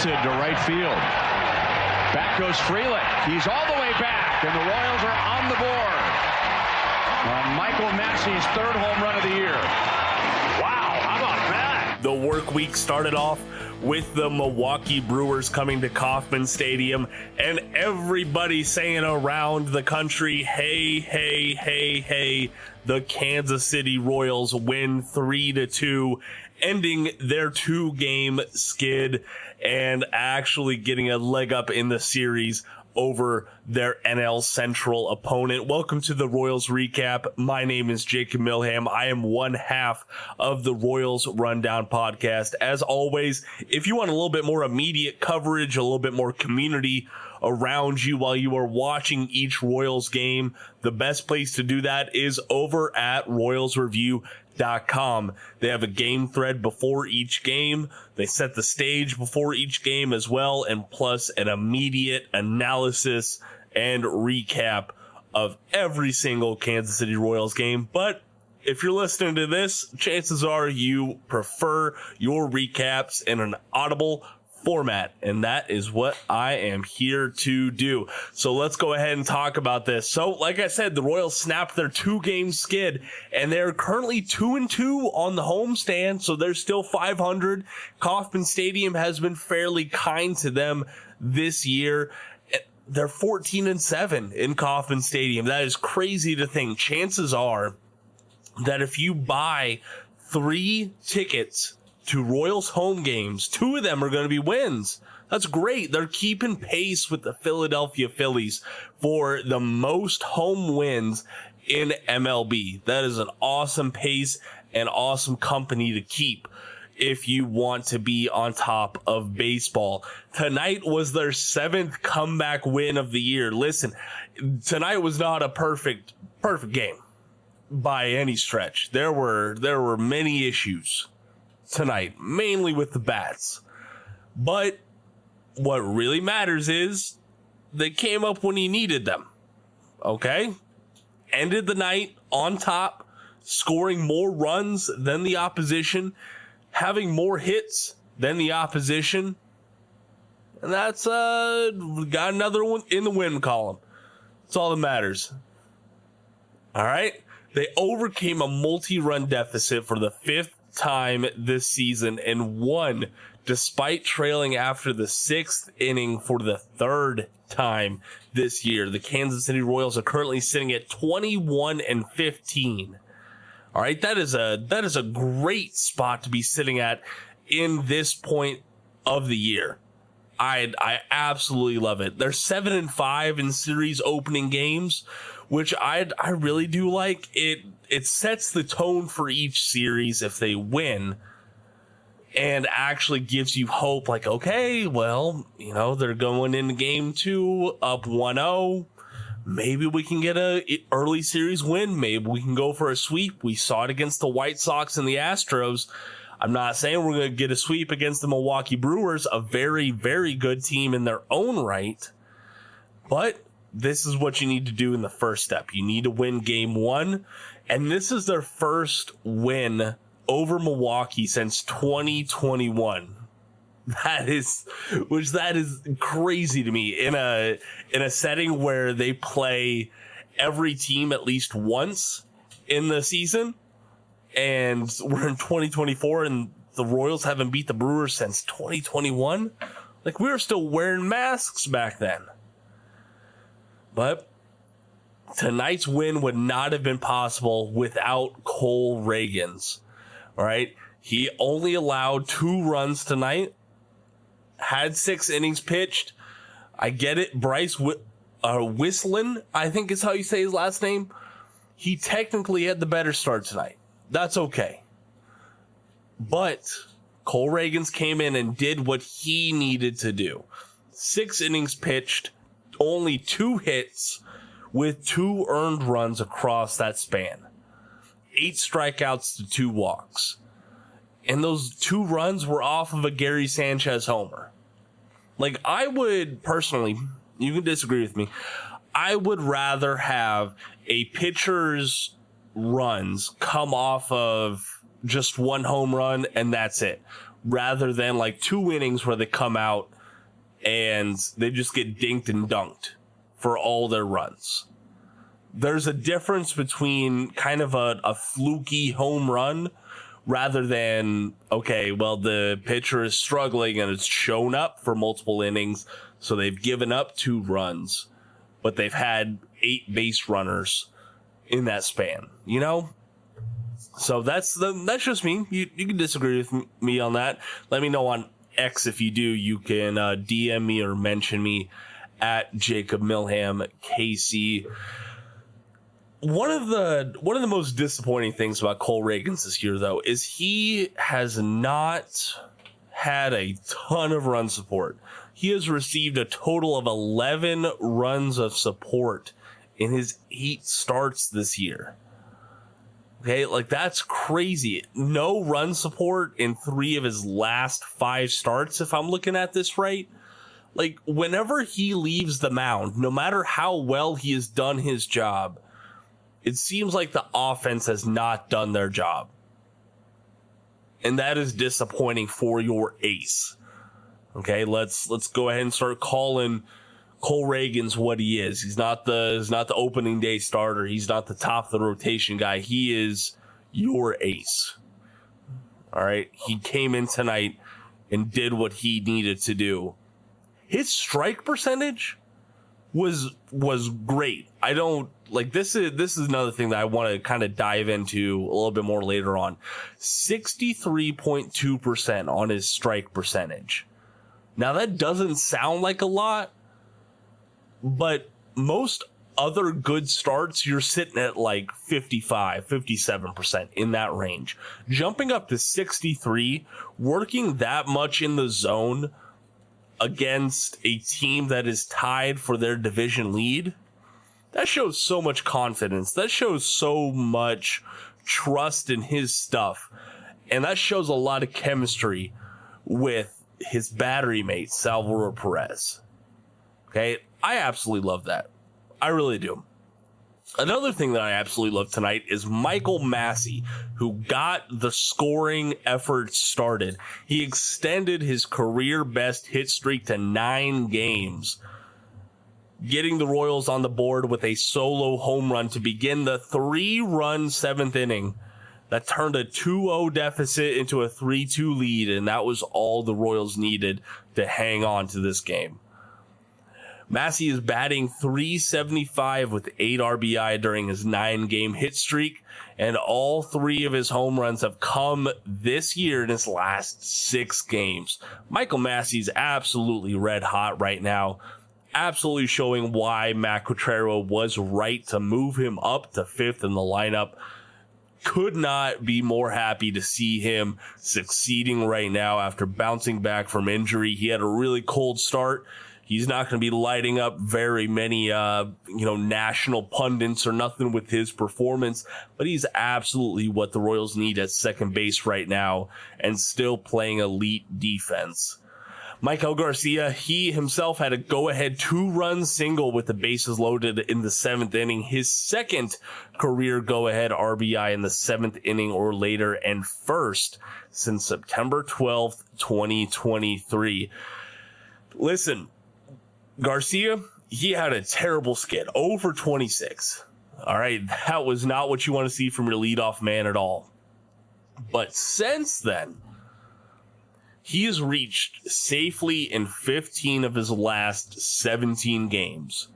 belted to right field. Back goes Freeland. He's all the way back, and the Royals are on the board. Michael Massey's third home run of the year. Wow, how about that? The work week started off with the Milwaukee Brewers coming to Kauffman Stadium and everybody saying around the country, hey, hey, hey, hey, the Kansas City Royals win 3-2, ending their 2-game skid and actually getting a leg up in the series over their NL Central opponent. Welcome to the Royals Recap. My name is Jacob Milham. I am one half of the Royals Rundown podcast. As always, if you want a little bit more immediate coverage, a little bit more community around you while you are watching each Royals game, the best place to do that is over at RoyalsReview.com. They have a game thread before each game. They set the stage before each game as well, and plus an immediate analysis and recap of every single Kansas City Royals game. But if you're listening to this, chances are you prefer your recaps in an audible format, and that is what I am here to do. So let's go ahead and talk about this. So like I said, the Royals snapped their 2-game skid, and they're currently 2-2 on the homestand, so they're still 500. Kauffman Stadium has been fairly kind to them this year. They're 14-7 in Kauffman Stadium. That is crazy to think. Chances are that if you buy 3 tickets to Royals home games, 2 of them are going to be wins. That's great. They're keeping pace with the Philadelphia Phillies for the most home wins in MLB. That is an awesome pace and awesome company to keep if you want to be on top of baseball. Tonight was their 7th comeback win of the year. Listen, tonight was not a perfect game by any stretch. There were many issues tonight, mainly with the bats. But what really matters is they came up when you needed them. Okay? Ended the night on top, scoring more runs than the opposition, having more hits than the opposition. And that's got another one in the win column. That's all that matters. All right? They overcame a multi-run deficit for the 5th time this season and won despite trailing after the 6th inning for the 3rd time this year. The Kansas City Royals are currently sitting at 21-15. All right, that is a great spot to be sitting at in this point of the year. I absolutely love it. They're 7-5 in series opening games, which I really do like. It sets the tone for each series if they win, and actually gives you hope, like, okay, well, you know, they're going into game 2 up 1-0. Maybe we can get a early series win. Maybe we can go for a sweep. We saw it against the White Sox and the Astros. I'm not saying we're going to get a sweep against the Milwaukee Brewers, a very, very good team in their own right, but this is what you need to do in the first step. You need to win game 1. And this is their first win over Milwaukee since 2021. That is crazy to me in a setting where they play every team at least once in the season. And we're in 2024 and the Royals haven't beat the Brewers since 2021. Like, we were still wearing masks back then. But tonight's win would not have been possible without Cole Ragans. All right. He only allowed 2 runs tonight, had 6 innings pitched. I get it. Bryce Whistling, I think is how you say his last name. He technically had the better start tonight. That's okay. But Cole Ragans came in and did what he needed to do. 6 innings pitched, only 2 hits, with 2 earned runs across that span. 8 strikeouts to 2 walks. And those 2 runs were off of a Gary Sanchez homer. Like, I would personally, you can disagree with me, I would rather have a pitcher's runs come off of just 1 home run and that's it, rather than like 2 innings where they come out and they just get dinked and dunked for all their runs. There's a difference between kind of a fluky home run rather than, okay, well, the pitcher is struggling and it's shown up for multiple innings, so they've given up 2 runs, but they've had 8 base runners in that span, you know? So that's just me. You can disagree with me on that. Let me know on X if you do. You can DM me or mention me at Jacob Milham KC. One of the most disappointing things about Cole Ragans this year, though, is he has not had a ton of run support. He has received a total of 11 runs of support in his 8 starts this year. Okay, like that's crazy. No run support in 3 of his last 5 starts, if I'm looking at this right. Like, whenever he leaves the mound, no matter how well he has done his job, it seems like the offense has not done their job. And that is disappointing for your ace. Okay, let's go ahead and start calling Cole Ragans what he is. He's not the opening day starter. He's not the top of the rotation guy. He is your ace. All right, he came in tonight and did what he needed to do. His strike percentage was great. I don't like this is another thing that I want to kind of dive into a little bit more later on. 63.2% on his strike percentage. Now that doesn't sound like a lot, but most other good starts, you're sitting at like 55, 57% in that range. Jumping up to 63, working that much in the zone against a team that is tied for their division lead, that shows so much confidence. That shows so much trust in his stuff. And that shows a lot of chemistry with his battery mate, Salvador Perez. Okay, I absolutely love that. I really do. Another thing that I absolutely love tonight is Maikel Massey, who got the scoring effort started. He extended his career best hit streak to 9 games, getting the Royals on the board with a solo home run to begin the 3-run 7th inning that turned a 2-0 deficit into a 3-2 lead, and that was all the Royals needed to hang on to this game. Massey is batting .375 with 8 RBI during his 9-game hit streak, and all 3 of his home runs have come this year in his last 6 games. Maikel Massey's absolutely red hot right now, absolutely showing why Matt Quatraro was right to move him up to 5th in the lineup. Could not be more happy to see him succeeding right now after bouncing back from injury. He had a really cold start. He's not going to be lighting up very many, national pundits or nothing with his performance, but he's absolutely what the Royals need at second base right now and still playing elite defense. Maikel Garcia, he himself had a go-ahead 2-run single with the bases loaded in the 7th inning, his 2nd career go-ahead RBI in the 7th inning or later, and 1st since September 12th, 2023. Listen, Garcia, he had a terrible skid, 0 for 26. All right, that was not what you want to see from your leadoff man at all. But since then, he has reached safely in 15 of his last 17 games.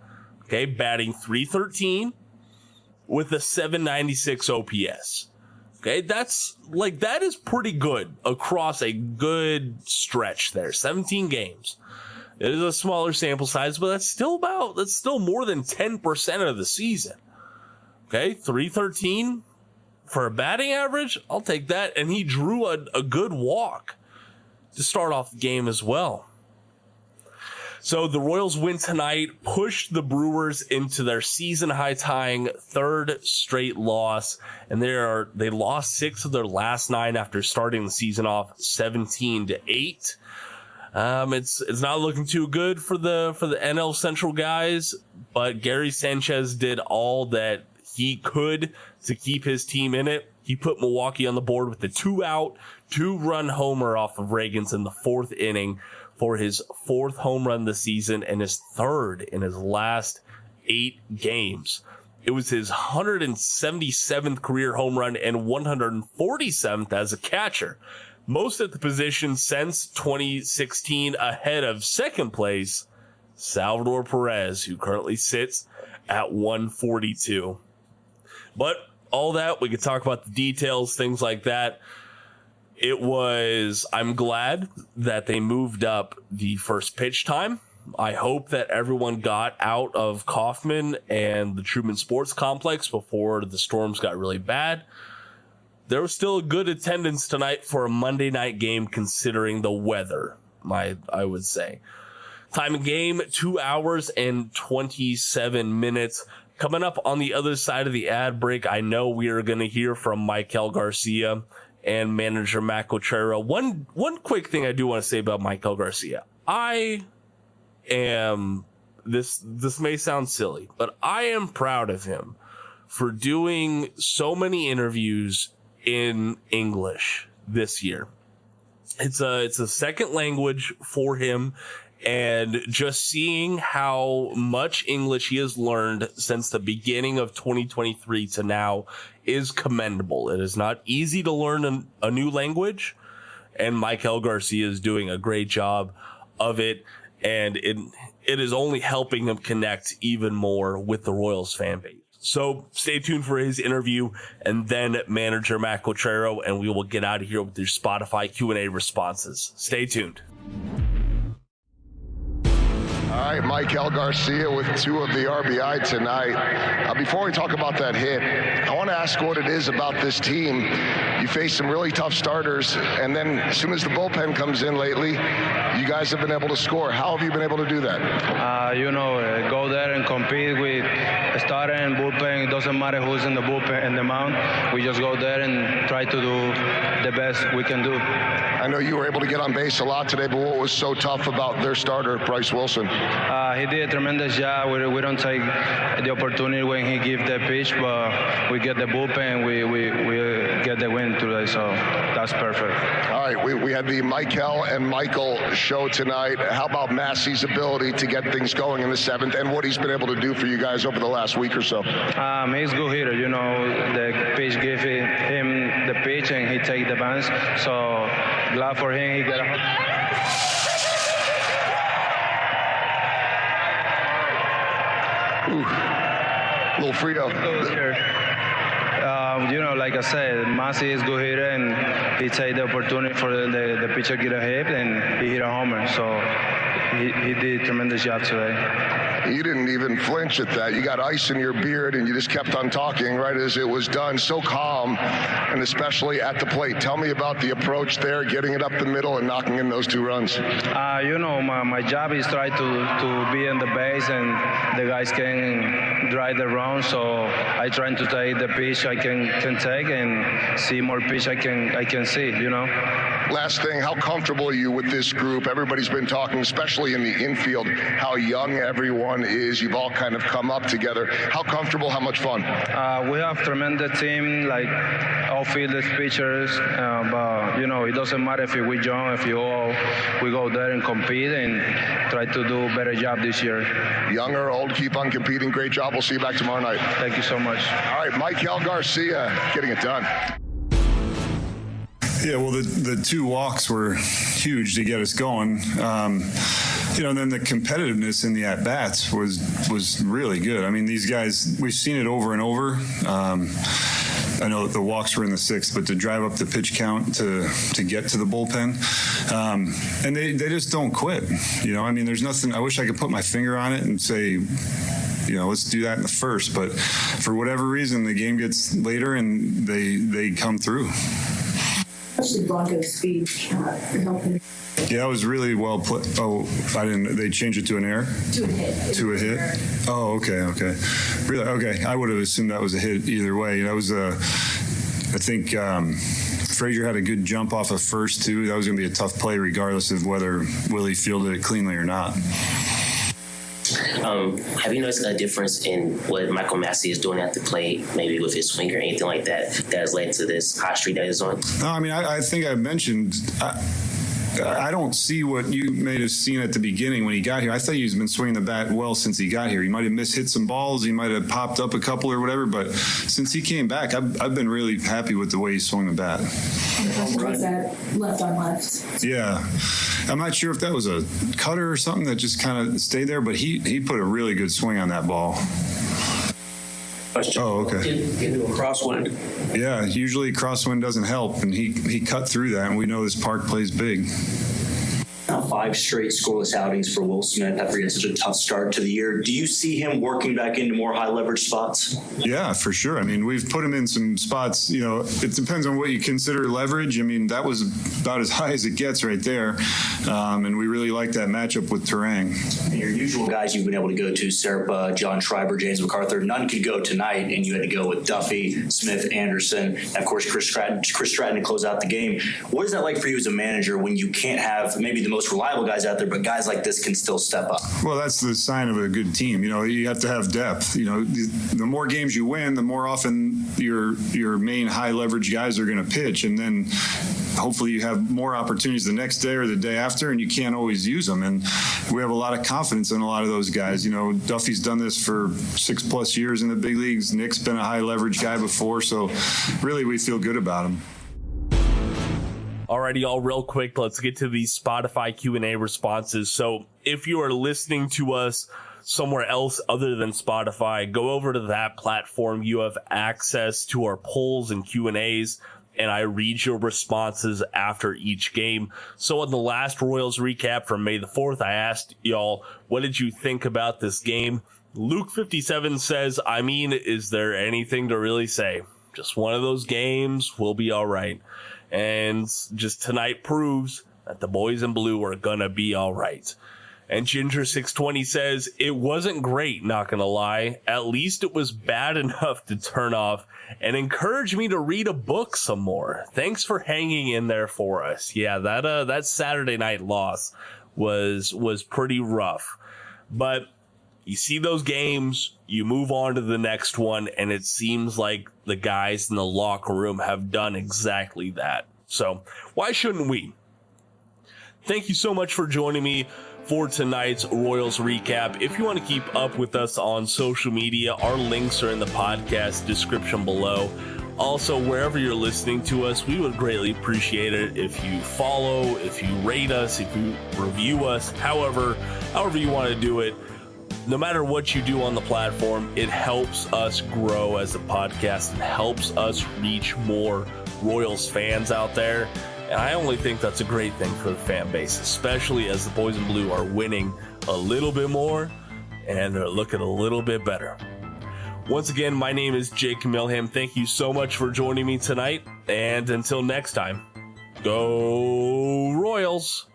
Okay, batting .313 with a .796 OPS. Okay, that is pretty good across a good stretch there. 17 games. It is a smaller sample size, but that's still more than 10% of the season. Okay, .313 for a batting average, I'll take that. And he drew a good walk to start off the game as well. So the Royals win tonight, pushed the Brewers into their season-high tying 3rd straight loss, and they lost 6 of their last 9 after starting the season off 17-8. It's not looking too good for the NL Central guys, but Gary Sanchez did all that he could to keep his team in it. He put Milwaukee on the board with the 2-out, 2-run homer off of Ragans in the 4th inning for his 4th home run this season and his 3rd in his last 8 games. It was his 177th career home run and 147th as a catcher. Most at the position since 2016, ahead of second place, Salvador Perez, who currently sits at 142. But all that, we could talk about the details, things like that. I'm glad that they moved up the first pitch time. I hope that everyone got out of Kauffman and the Truman Sports Complex before the storms got really bad. There was still a good attendance tonight for a Monday night game considering the weather, I would say. Time of game, 2 hours and 27 minutes. Coming up on the other side of the ad break, I know we are going to hear from Maikel Garcia and manager Matt Quatraro. One quick thing I do want to say about Maikel Garcia. This may sound silly, but I am proud of him for doing so many interviews in English this year. It's a second language for him, and just seeing how much English he has learned since the beginning of 2023 to now is commendable. It is not easy to learn a new language, and Maikel Garcia is doing a great job of it, and it is only helping him connect even more with the Royals fan base. So stay tuned for his interview and then manager Matt Quatraro, and we will get out of here with your Spotify Q&A responses. Stay tuned. All right, Maikel Garcia with 2 of the RBI tonight. Before we talk about that hit, I want to ask what it is about this team. You face some really tough starters, and then as soon as the bullpen comes in lately, you guys have been able to score. How have you been able to do that? Go there and compete with starter and bullpen. It doesn't matter who's in the bullpen and the mound. We just go there and try to do the best we can do. I know you were able to get on base a lot today, but what was so tough about their starter, Bryce Wilson? He did a tremendous job. We don't take the opportunity when he gives the pitch, but we get the bullpen. We get the win today, so that's perfect. All right, we had the Maikel and Maikel show tonight. How about Massey's ability to get things going in the 7th and what he's been able to do for you guys over the last week or so? He's a good hitter. The pitch give him the pitch and he take the bounce. So glad for him. He got a little Frito. Like I said, Massey is a good hitter, and he take the opportunity for the pitcher get a hit, and he hit a homer. So he did a tremendous job today. You didn't even flinch at that. You got ice in your beard, and you just kept on talking right as it was done. So calm, and especially at the plate. Tell me about the approach there, getting it up the middle and knocking in those 2 runs. My job is try to be in the base, and the guys can drive the run. So I try to take the pitch I can take and see more pitch I can see. Last thing, how comfortable are you with this group? Everybody's been talking, especially in the infield, how young everyone is. You've all kind of come up together. How comfortable, how much fun? We have tremendous team, like outfielders, pitchers, but it doesn't matter if we young, if you all, we go there and compete and try to do a better job this year. Young or old, keep on competing. Great job. We'll see you back tomorrow night. Thank you so much. All right, Maikel Garcia getting it done. Yeah, well, the 2 walks were huge to get us going. And then the competitiveness in the at-bats was really good. I mean, these guys, we've seen it over and over. I know that the walks were in the 6th, but to drive up the pitch count to get to the bullpen, and they just don't quit. There's nothing. I wish I could put my finger on it and say, let's do that in the 1st. But for whatever reason, the game gets later and they come through. Especially Blanco's speed helping. Yeah, it was really well played. Oh, they changed it to an error? To a hit. To a hit? Oh, okay. Really? Okay. I would have assumed that was a hit either way. That was I think Frazier had a good jump off of first, too. That was going to be a tough play regardless of whether Willie fielded it cleanly or not. Have you noticed a difference in what Maikel Garcia is doing at the plate, maybe with his swing or anything like that, that has led to this hot streak that he's on? No, I mean, I think I mentioned. I don't see what you may have seen at the beginning when he got here. I thought he's been swinging the bat well since he got here. He might have hit some balls. He might have popped up a couple or whatever. But since he came back, I've been really happy with the way he swung the bat. Was that left on left? Yeah. I'm not sure if that was a cutter or something that just kind of stayed there, but he put a really good swing on that ball. Oh, okay. Get into a crosswind. Yeah, usually crosswind doesn't help, and he cut through that, and we know this park plays big. Now 5 straight scoreless outings for Will Smith after he had such a tough start to the year. Do you see him working back into more high leverage spots? Yeah, for sure. I mean, we've put him in some spots, it depends on what you consider leverage. I mean, that was about as high as it gets right there. And we really like that matchup with Turang. And your usual guys you've been able to go to, Serpa, John Schreiber, James MacArthur, none could go tonight, and you had to go with Duffy, Smith, Anderson, and of course Chris Stratton to close out the game. What is that like for you as a manager when you can't have maybe the most reliable guys out there, but guys like this can still step up? Well, that's the sign of a good team. You have to have depth. The more games you win, the more often your main high leverage guys are going to pitch, and then hopefully you have more opportunities the next day or the day after, and you can't always use them. And we have a lot of confidence in a lot of those guys. Duffy's done this for 6+ years in the big leagues. Nick's been a high leverage guy before, so really we feel good about him. Alrighty, y'all, real quick, let's get to these Spotify Q&A responses. So if you are listening to us somewhere else other than Spotify, go over to that platform. You have access to our polls and Q&As, and I read your responses after each game. So on the last Royals recap from May the 4th, I asked y'all, what did you think about this game? Luke57 says, is there anything to really say? Just one of those games, we'll be all right. And just tonight proves that the boys in blue are gonna be all right. And Ginger620 says, it wasn't great, not gonna lie. At least it was bad enough to turn off and encourage me to read a book some more. Thanks for hanging in there for us. Yeah, that Saturday night loss was pretty rough. But you see those games, you move on to the next one, and it seems like the guys in the locker room have done exactly that. So why shouldn't we? Thank you so much for joining me for tonight's Royals recap. If you want to keep up with us on social media, our links are in the podcast description below. Also, wherever you're listening to us, we would greatly appreciate it if you follow, if you rate us, if you review us, however you want to do it. No matter what you do on the platform, it helps us grow as a podcast and helps us reach more Royals fans out there. And I only think that's a great thing for the fan base, especially as the boys in blue are winning a little bit more and they're looking a little bit better. Once again, my name is Jacob Milham. Thank you so much for joining me tonight. And until next time, go Royals!